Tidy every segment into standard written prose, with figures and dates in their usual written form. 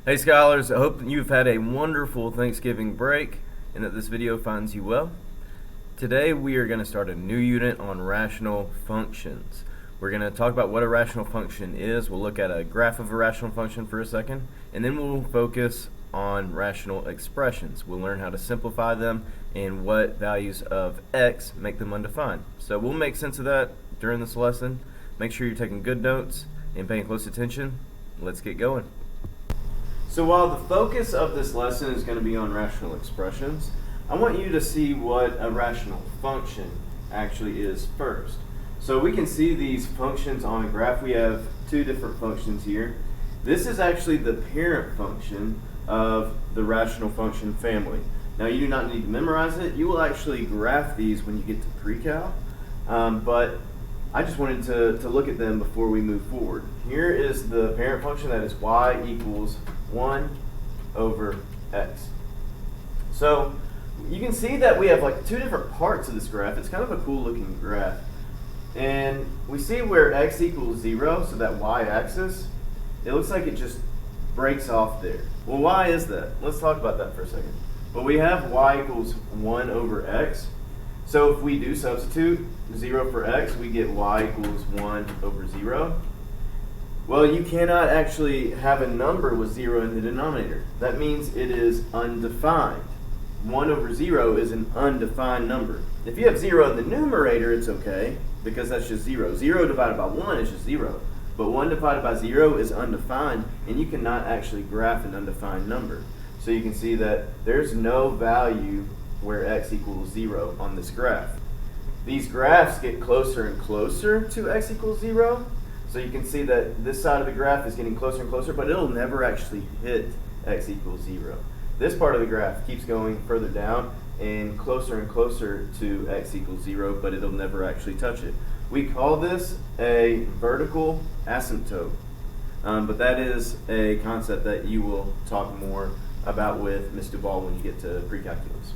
Hey scholars, I hope that you've had a wonderful Thanksgiving break and that this video finds you well. Today we are going to start a new unit on rational functions. We're going to talk about what a rational function is. We'll look at a graph of a rational function for a second, and then we'll focus on rational expressions. We'll learn how to simplify them and what values of x make them undefined. So we'll make sense of that during this lesson. Make sure you're taking good notes and paying close attention. Let's get going. So while the focus of this lesson is going to be on rational expressions, I want you to see what a rational function actually is first. So we can see these functions on a graph. We have two different functions here. This is actually the parent function of the rational function family. Now you do not need to memorize it. You will actually graph these when you get to pre-cal, but I just wanted to look at them before we move forward. Here is the parent function, that is y equals 1 over x. So you can see that we have like two different parts of this graph. It's kind of a cool looking graph. And we see where x equals 0, so that y-axis, it looks like it just breaks off there. Well, why is that? Let's talk about that for a second. Well, we have y equals 1 over x. So if we do substitute 0 for x, we get y equals 1 over 0. Well, you cannot actually have a number with 0 in the denominator. That means it is undefined. 1 over 0 is an undefined number. If you have 0 in the numerator, it's okay, because that's just 0. 0 divided by 1 is just 0. But 1 divided by 0 is undefined, and you cannot actually graph an undefined number. So you can see that there's no value where x equals 0 on this graph. These graphs get closer and closer to x equals 0. So you can see that this side of the graph is getting closer and closer, but it'll never actually hit x equals 0. This part of the graph keeps going further down and closer to x equals 0, but it'll never actually touch it. We call this a vertical asymptote, but that is a concept that you will talk more about with Ms. Duval when you get to pre-calculus.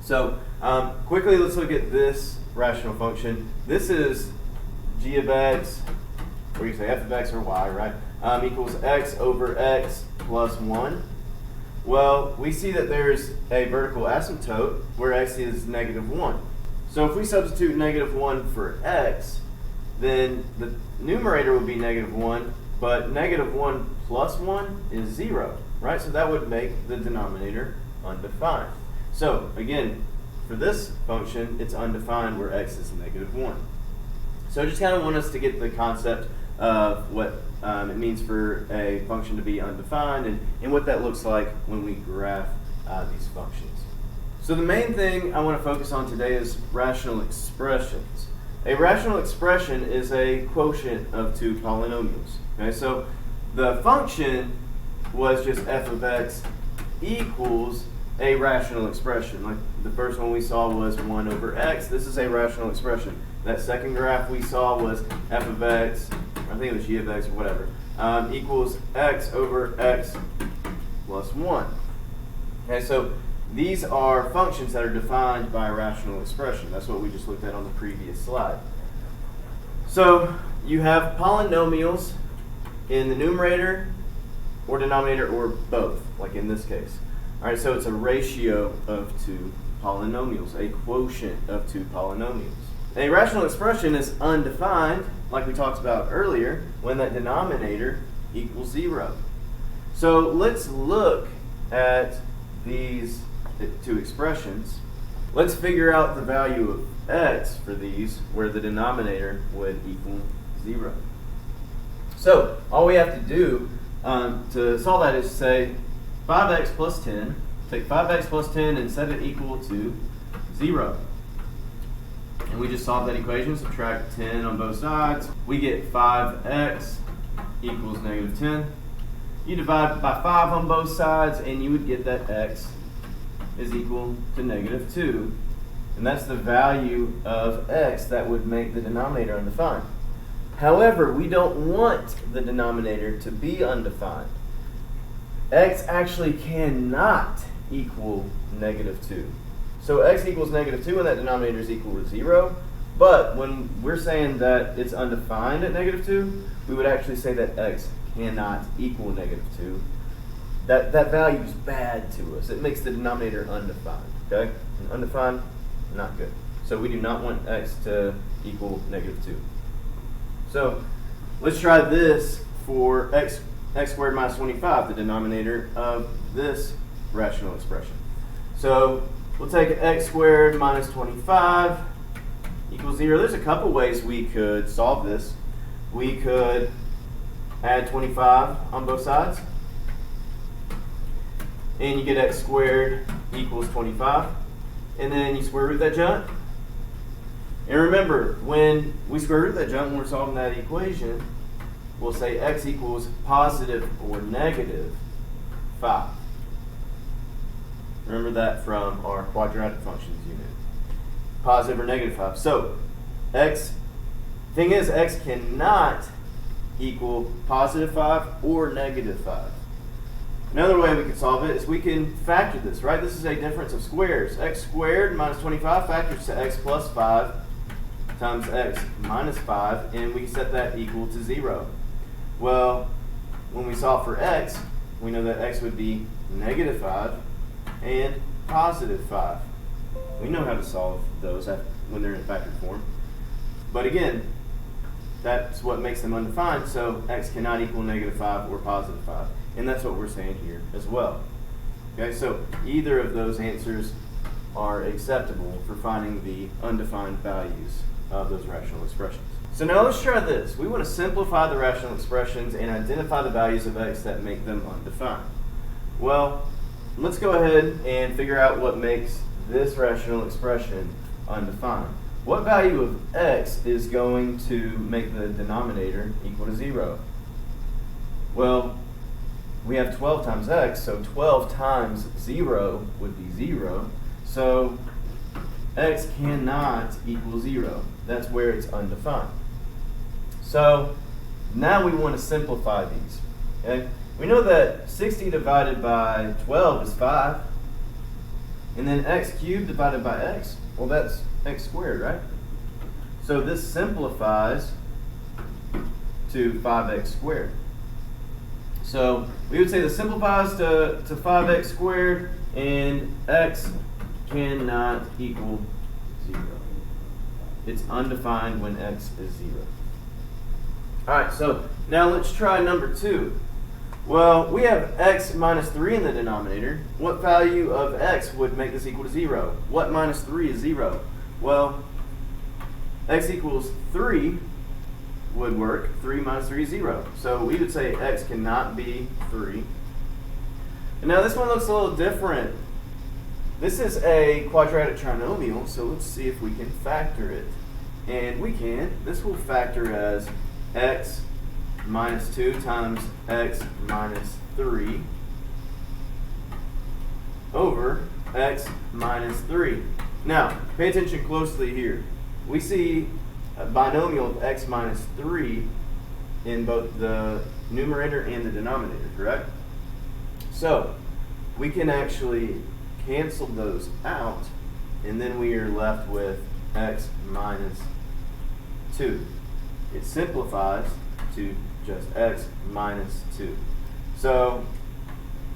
So quickly, let's look at this rational function. This is g of x, or you can say f of x or y, right, equals x over x plus 1. Well, we see that there's a vertical asymptote where x is negative 1. So if we substitute negative 1 for x, then the numerator would be negative 1, but negative 1 plus 1 is 0, right? So that would make the denominator undefined. So again, for this function, it's undefined where x is negative 1. So I just kind of want us to get the concept of what it means for a function to be undefined and what that looks like when we graph these functions. So the main thing I want to focus on today is rational expressions. A rational expression is a quotient of two polynomials. Okay, so the function was just f of x equals a rational expression. Like the first one we saw was 1 over x. This is a rational expression. That second graph we saw was f of x, I think it was g of x or whatever, equals x over x plus 1. Okay, so these are functions that are defined by a rational expression. That's what we just looked at on the previous slide. So you have polynomials in the numerator or denominator or both, like in this case. All right, so it's a ratio of two polynomials, a quotient of two polynomials. A rational expression is undefined, like we talked about earlier, when that denominator equals 0. So let's look at these two expressions. Let's figure out the value of x for these where the denominator would equal 0. So all we have to do to solve that is say 5x plus 10, take 5x plus 10 and set it equal to 0. And we just solve that equation, subtract 10 on both sides. We get 5x equals negative 10. You divide by 5 on both sides and you would get that x is equal to negative 2. And that's the value of x that would make the denominator undefined. However, we don't want the denominator to be undefined. X actually cannot equal negative 2. So x equals negative 2 and that denominator is equal to 0. But when we're saying that it's undefined at negative 2, we would actually say that x cannot equal negative 2. that value is bad to us. It makes the denominator undefined, okay? And undefined, not good. So we do not want x to equal -2. So let's try this for x squared minus 25, the denominator of this rational expression. So we'll take x squared minus 25 equals 0. There's a couple ways we could solve this. We could add 25 on both sides, and you get x squared equals 25, and then you square root that junk. And remember, when we square root that junk, when we're solving that equation, we'll say x equals positive or negative 5. Remember that from our quadratic functions unit. Positive or negative 5. So, thing is, x cannot equal positive 5 or negative 5. Another way we can solve it is we can factor this, right? This is a difference of squares. X squared minus 25 factors to x plus 5 times x minus 5, and we set that equal to 0. Well, when we solve for x, we know that x would be negative 5 and positive 5. We know how to solve those when they're in factored form. But again, that's what makes them undefined, so x cannot equal negative 5 or positive 5. And that's what we're saying here as well. Okay, so either of those answers are acceptable for finding the undefined values of those rational expressions. So now let's try this. We want to simplify the rational expressions and identify the values of x that make them undefined. Well, let's go ahead and figure out what makes this rational expression undefined. What value of x is going to make the denominator equal to 0? Well, we have 12 times x, so 12 times 0 would be 0. So x cannot equal 0. That's where it's undefined. So now we want to simplify these. Okay? We know that 60 divided by 12 is 5. And then x cubed divided by x, well, that's x squared, right? So this simplifies to 5x squared. So we would say this simplifies to 5x squared, and x cannot equal 0. It's undefined when x is 0. Alright, so now let's try number 2. Well, we have x minus 3 in the denominator. What value of x would make this equal to 0? What minus 3 is 0? Well, x equals 3 would work. 3 minus 3 is 0. So we would say x cannot be 3. And now this one looks a little different. This is a quadratic trinomial, so let's see if we can factor it. And we can. This will factor as x minus 2 times x minus 3 over x minus 3. Now, pay attention closely here. We see a binomial of x minus 3 in both the numerator and the denominator, correct? So, we can actually cancel those out, and then we are left with x minus 2. It simplifies to just x minus 2. So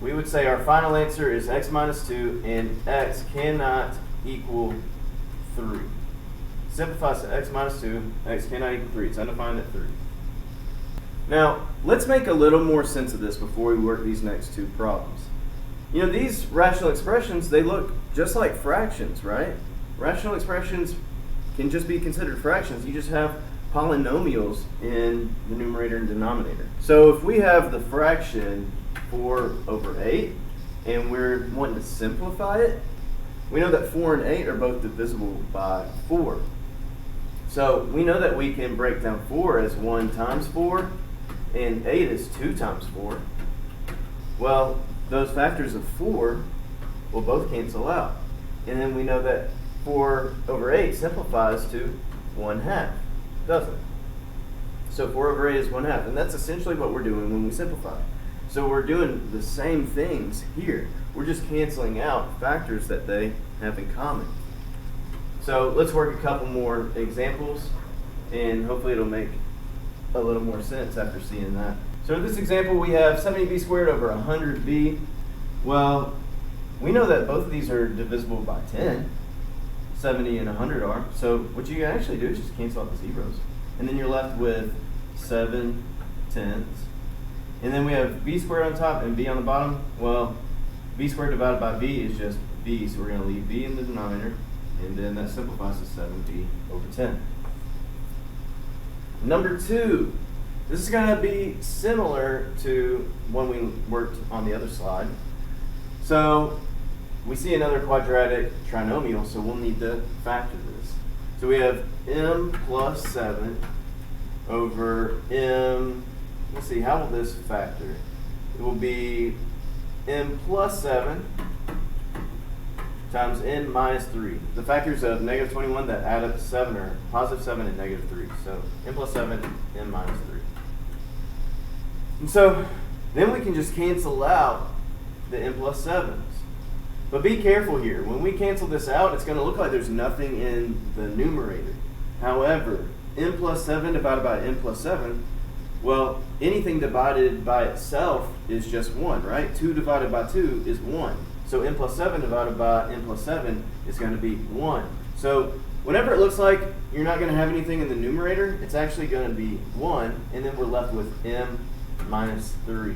we would say our final answer is x minus 2, and x cannot equal 3. Simplifies to x minus 2, x cannot equal 3. It's undefined at 3. Now, let's make a little more sense of this before we work these next two problems. You know, these rational expressions, they look just like fractions, right? Rational expressions can just be considered fractions. You just have polynomials in the numerator and denominator. So if we have the fraction 4 over 8 and we're wanting to simplify it, we know that 4 and 8 are both divisible by 4. So we know that we can break down 4 as 1 times 4 and 8 is 2 times 4. Well, those factors of 4 will both cancel out. And then we know that 4 over 8 simplifies to 1/2. Doesn't. So 4 over 8 is 1/2, and that's essentially what we're doing when we simplify. So we're doing the same things here. We're just canceling out factors that they have in common. So let's work a couple more examples, and hopefully it'll make a little more sense after seeing that. So in this example, we have 70b squared over 100b. Well, we know that both of these are divisible by 10. 70 and 100 are. So what you can actually do is just cancel out the zeros. And then you're left with 7 tenths. And then we have b squared on top and b on the bottom. Well, b squared divided by b is just b, so we're going to leave b in the denominator. And then that simplifies to 7b over 10. Number 2. This is going to be similar to when we worked on the other slide. So we see another quadratic trinomial, so we'll need to factor this. So we have m plus 7 over m, let's see, how will this factor? It will be m plus 7 times n minus 3. The factors of negative 21 that add up to 7 are positive 7 and negative 3. So n plus 7, n minus 3. And so then we can just cancel out the n plus 7s. But be careful here. When we cancel this out, it's going to look like there's nothing in the numerator. However, n plus 7 divided by n plus 7, well, anything divided by itself is just 1, right? 2 divided by 2 is 1. So n plus 7 divided by n plus 7 is going to be 1. So whenever it looks like you're not going to have anything in the numerator, it's actually going to be 1, and then we're left with m minus 3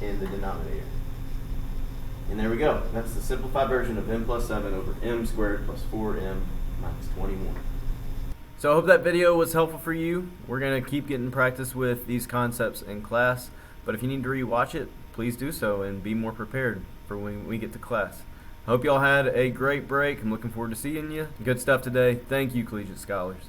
in the denominator. And there we go. That's the simplified version of m plus 7 over m squared plus 4m minus 21. So I hope that video was helpful for you. We're going to keep getting practice with these concepts in class, but if you need to rewatch it, please do so and be more prepared for when we get to class. I hope y'all had a great break. I'm looking forward to seeing you. Good stuff today. Thank you, Collegiate Scholars.